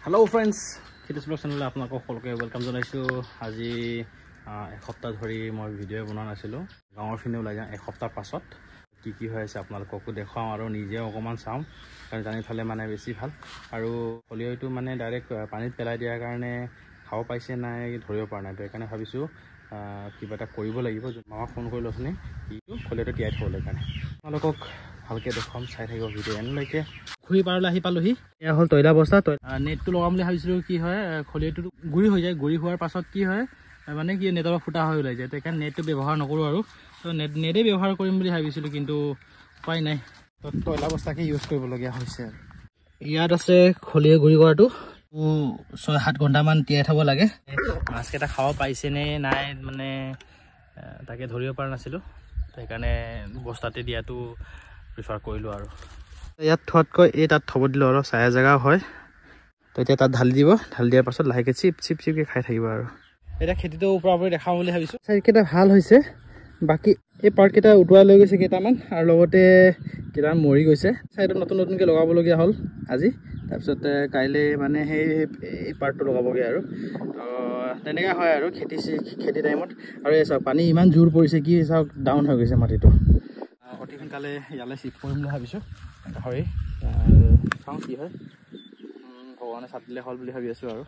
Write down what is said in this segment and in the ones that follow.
hello friends fitness blog channel आपको সকলকে welcome জনাইছো আজি এক সপ্তাহ ধৰি মই ভিডিও বনা নাছিলো গাঁৱৰ ফিনে ওলাই যাম এক সপ্তাহ পাছত কি কি হৈ আছে আপোনালোককো দেখাম আৰু নিজে অকমান চাম কাৰণ জানি থলে মানে বেছি ভাল আৰু খলিয়টো মানে ডাইৰেক্ট পানীত পেলাই দিয়াৰ কাৰণে খাও পাইছে নাই ধৰিব পৰা নাই সেইকাৰণে ভাবিছো কিবা এটা কৰিব লাগিব মামা ফোন কৰিলো আপুনি ইটো খলিয়টো তিয়াই থলে কাৰণে আপোনালোকক ভালকে দেখাম চাই থাকিব ভিডিও এনলৈকে খুই পাৰলে আহি পালোহি এয়া হল তৈলা অৱস্থা নেটটো লগাম বুলি ভাবিছিলো কি হয় খলিয়টো গুৰি হৈ যায় গুৰি হোৱাৰ পাছত কি হয় মানে কি নেটৰ ফুটা হৈ ওলাই যায় সেইকাৰণে নেটটো ব্যৱহাৰ নকৰো আৰু তো নেটে ব্যৱহাৰ কৰিম বুলি ভাবিছিলো কিন্তু উপায় নাই তো তৈলা অৱস্থাকে ইউজ কৰিবলগীয়া হৈছে ইয়াত আছে খলিয় গুৰি কৰাটো 6-7 ঘণ্টামান তিয়াই থব লাগে মাছ কেইটা খাব পাইছে নে নাই মানে তাকে ধৰিব পৰা নাছিলো সেইকাৰণে বস্তাতে দিয়াটো প্ৰিফাৰ কৰিলো আৰু ইয়াত থোৱাতকৈ এই তাত থব দিলো আৰু ছায়া জায়গা হয় তো এতিয়া তাত ঢালি দিয়াৰ পাছত লাহেকে চিপকে খাই থাকিব আৰু এটা খেতিটো ওপৰাওপৰি দেখাম বুলি ভাবিছো চাইকেটা ভাল হৈছে বাকি এই পাৰ্ট কেইটা উঠোৱা লৈ গৈছে কেইটামান আৰু লগতে কেইটামান মৰি গৈছে সাইডত নতুনকে লগাবলগীয়া হ'ল আজি তাৰপিছত কাইলে মানে এই পাৰ্টটো লগাবগৈ আৰু তেনেকা হয় আৰু খেতি টাইমত আৰু এই চাওক পানী ইমান জোৰ পৰিছে কি চাওক ডাউন হৈ গৈছে মাটিটো অতি সোনকালে ইয়ালৈ শিফ্ট কৰিম বুলি ভাবিছো হয় চাওঁ কি হয় ভগৱানে চাট দিলে হ'ল বুলি ভাবি আছো আৰু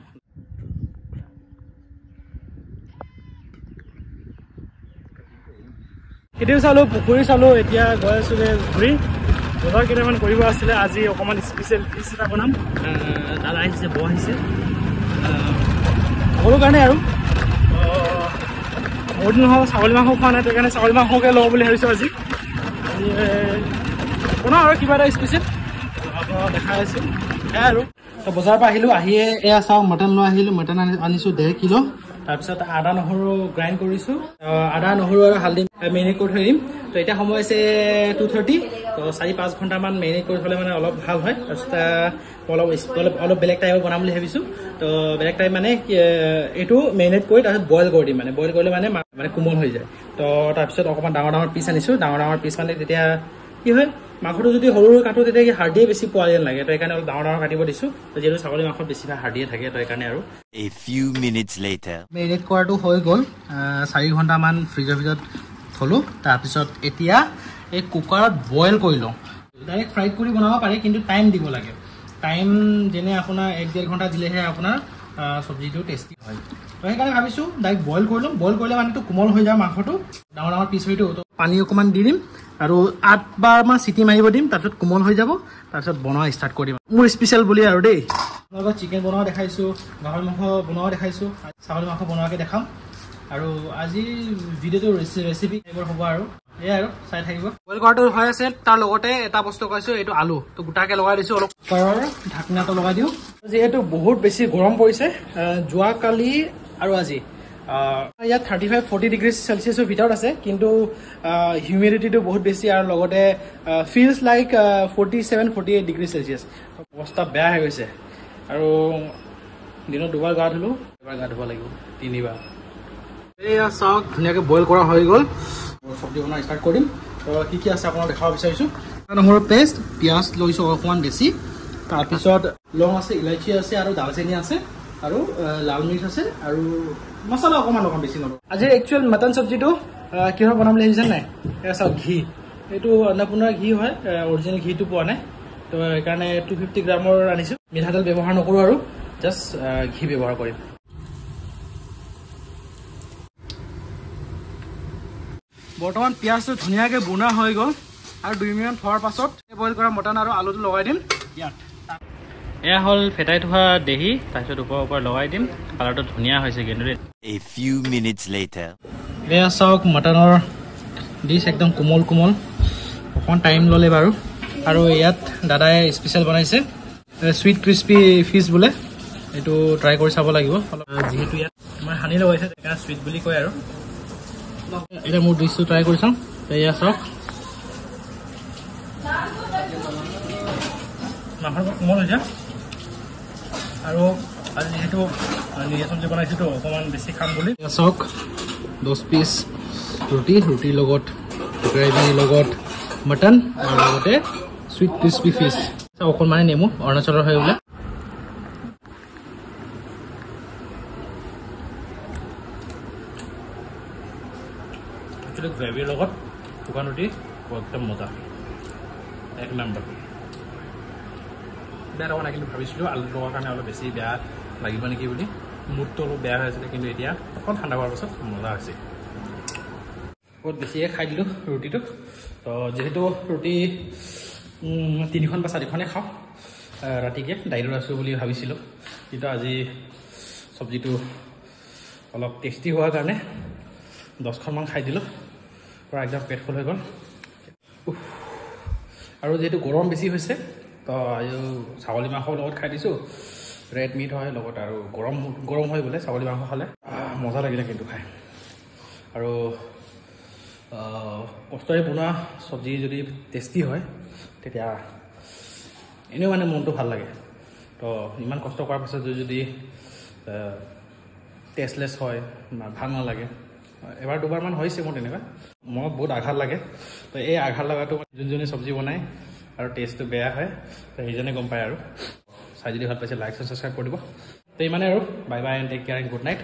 খেতিও চালো পুখুৰী চালো এতিয়া গৈ আছো ঘূৰি বজাৰ কেইটামান কৰিব আছিলে আজি অকণমান স্পেচিয়েল ডিছ এটা বনাম দাদা আহিছে বৌ আহিছে সকলো কাৰণে আৰু বহুত দিন হ'ল ছাগলী মাংস খোৱা নাই সেইকাৰণে ছাগলী মাংসকে লওঁ বুলি ভাবিছোঁ আজি বনাওঁ আৰু কিবা এটা স্পেচিয়েল আপোনাক দেখাই আছোঁ সেয়াই আৰু বজাৰৰ পৰা আহিলোঁ আহিয়ে এয়া চাওঁ মটন লৈ আহিলোঁ মটন আনিছোঁ 1.5 কিলো তাৰপিছত আদা নহৰু গ্ৰাইণ্ড কৰিছোঁ আদা নহৰু আৰু হালধি মেৰিনেট কৰি থৈ দিম তো এতিয়া সময় আছে 2:30 তো 4-5 ঘণ্টামান মেৰিনেট কৰি থ'লে মানে অলপ ভাল হয় তাৰপিছত অলপ বেলেগ টাইপৰ বনাম বুলি ভাবিছোঁ তো বেলেগ টাইপ মানে এইটো মেৰিনেট কৰি তাৰপিছত বইল কৰি দিম মানে বইল কৰিলে মানে কোমল হৈ যায় তো তাৰপিছত অকণমান ডাঙৰ পিচ আনিছোঁ ডাঙৰ পিচ মানে তেতিয়া কি হয় মাংসটো যদি সৰু কাটো তেতিয়া হাৰ্ডিয়ে বেছি পোৱা যেন লাগে তো সেইকাৰণে অলপ ডাঙৰ কাটিব দিছোঁ তো যিহেতু ছাগলী মাংসত বেছিভাগ হাৰ্ডিয়ে থাকে তো সেইকাৰণে আৰু A few minutes later marinate কৰাটো হৈ গ'ল 4 ঘণ্টামান ফ্ৰিজৰ ভিতৰত থলোঁ তাৰপিছত এতিয়া এই কুকাৰত বইল কৰি লওঁ ডাইৰেক্ট ফ্ৰাইড কৰি বনাব পাৰি কিন্তু টাইম দিব লাগে টাইম যেনে আপোনাৰ 1-1.5 ঘণ্টা দিলেহে আপোনাৰ চব্জিটো টেষ্টি হয় তো সেইকাৰণে ভাবিছোঁ ডাইৰেক্ট বইল কৰি ল'ম বইল কৰিলে মানেতো কোমল হৈ যায় মাংসটো ডাঙৰ পিচ হয়তো তো পানী অকণমান দি দিম আৰু 8 বাৰমান চিটি মাৰিব দিম তাৰপিছত কোমল হৈ যাব তাৰপিছত বনোৱা ষ্টাৰ্ট কৰিম মোৰ স্পেচিয়েল বুলি আৰু দেই আপোনালোকক চিকেন বনোৱা দেখাইছোঁ গাহৰি মাংস বনোৱা দেখাইছোঁ ছাগলী মাংস বনোৱাকৈ দেখাম আৰু আজি ভিডিঅ'টো ৰেচিপি এইবোৰ হ'ব আৰু এই আৰু চাই থাকিব বইল কৰাটো হৈ আছে তাৰ লগতে এটা বস্তু কৈছোঁ এইটো আলু তো গোটাকৈ লগাই দিছোঁ অলপ কুকাৰৰ ঢাকনাটো লগাই দিওঁ যিহেতু বহুত বেছি গৰম পৰিছে যোৱাকালি আৰু আজি ইয়াত 35-40 ডিগ্ৰী চেলচিয়াছৰ ভিতৰত আছে কিন্তু হিউমিডিটিটো বহুত বেছি আৰু লগতে ফিলছ লাইক 47-48 ডিগ্ৰী চেলচিয়াছ অৱস্থা বেয়া হৈ গৈছে আৰু দিনত 2 বাৰ গা ধুলোঁ এবাৰ গা ধুব লাগিব 3 বাৰ এয়া চাওক ধুনীয়াকৈ বইল কৰা হৈ গ'ল চব্জি বনোৱা ষ্টাৰ্ট কৰিম তো কি আছে আপোনাক দেখাব বিচাৰিছোঁ নহৰু পেষ্ট পিঁয়াজ লৈছোঁ অকণমান বেছি তাৰপিছত লং আছে ইলাইচি আছে আৰু দালচেনি আছে আৰু লাল মিৰ্চ আছে আৰু মছলা অকণমান বেছি নলওঁ আজিৰ একচুৱেল মটন চব্জিটো কিহৰ বনাম বুলি ভাবিছে নাই এয়া চাওক ঘি এইটো অন্নপূৰ্ণাৰ ঘি হয় অৰিজিনেল ঘিটো পোৱা নাই তো সেইকাৰণে 250 গ্ৰামৰ আনিছোঁ মিঠাতেল ব্যৱহাৰ নকৰোঁ আৰু জাষ্ট ঘি ব্যৱহাৰ কৰিম বৰ্তমান পিঁয়াজটো ধুনীয়াকৈ বনোৱা হৈ গ'ল আৰু 2 মিনিট থোৱাৰ পাছত বইল কৰা মটন আৰু আলুটো লগাই দিম ইয়াত এয়া হ'ল ফেটাই থোৱা দেহি তাৰপিছত ওপৰ লগাই দিম কালাৰটো ধুনীয়া হৈছে কিন্তু A few minutes later এয়া চাওক মটনৰ ডিছ একদম কোমল অকণমান টাইম ল'লে বাৰু আৰু ইয়াত দাদাই স্পেচিয়েল বনাইছে চুইট ক্ৰিস্পি ফিছ বোলে এইটো ট্ৰাই কৰি চাব লাগিব অলপ যিহেতু ইয়াত মই সানি লগাইছে সেইকাৰণে চুইট বুলি কয় আৰু এতিয়া মোৰ ডিছটো ট্ৰাই কৰি চাওঁ এয়া চাওক মাংসটো কোমল হৈছে আৰু আজি যিহেতু নিজে চব্জি বনাইছোঁতো অকণমান বেছি খাম বুলি চাওক 10 পিচ ৰুটিৰ লগত গ্ৰেভিৰ লগত মটন আৰু লগতে চুইট ক্ৰিস্পি ফিছ অকণমানে নেমু অৰুণাচলৰ হৈ বোলে একচুৱেলি গ্ৰেভিৰ লগত শুকান ৰুটি একদম মজা এক নম্বৰ বেয়া লগা নাই কিন্তু ভাবিছিলোঁ আলু লগৰ কাৰণে অলপ বেছি বেয়া লাগিব নেকি বুলি মুডটো অলপ বেয়া হৈ আছিলে কিন্তু এতিয়া অকণ ঠাণ্ডা হোৱাৰ পাছত মজা হৈছে বহুত বেছিয়ে খাই দিলোঁ ৰুটিটো তো যিহেতু ৰুটি 3খন বা 4খনেই খাওঁ ৰাতিকৈ দাইলত আছোঁ বুলি ভাবিছিলোঁ কিন্তু আজি চব্জিটো অলপ টেষ্টি হোৱাৰ কাৰণে 10খনমান খাই দিলোঁ পূৰা একদম পেট ফুল হৈ গ'ল আৰু যিহেতু গৰম বেছি হৈছে তো ছাগলী মাংসৰ লগত খাই দিছোঁ ৰেড মিট হয় লগত আৰু গৰম হয় বোলে ছাগলী মাংস খালে মজা লাগিলে কিন্তু খাই আৰু কষ্টৰে বনোৱা চব্জি যদি টেষ্টি হয় তেতিয়া এনেও মানে মনটো ভাল লাগে তো ইমান কষ্ট কৰাৰ পাছত যদি টেষ্টলেছ হয় ভাল নালাগে এবাৰ দুবাৰমান হৈছে মোৰ তেনেকুৱা মনত বহুত আঘাত লাগে তো এই আঘাত লগাটো যোনজনে চব্জি বনায় আৰু টেষ্টটো বেয়া হয় তো সেইজনে গম পায় আৰু চাই যদি ভাল পাইছে লাইক ছাবস্ক্ৰাইব কৰি দিব তো ইমানে আৰু bye bye and take care and good night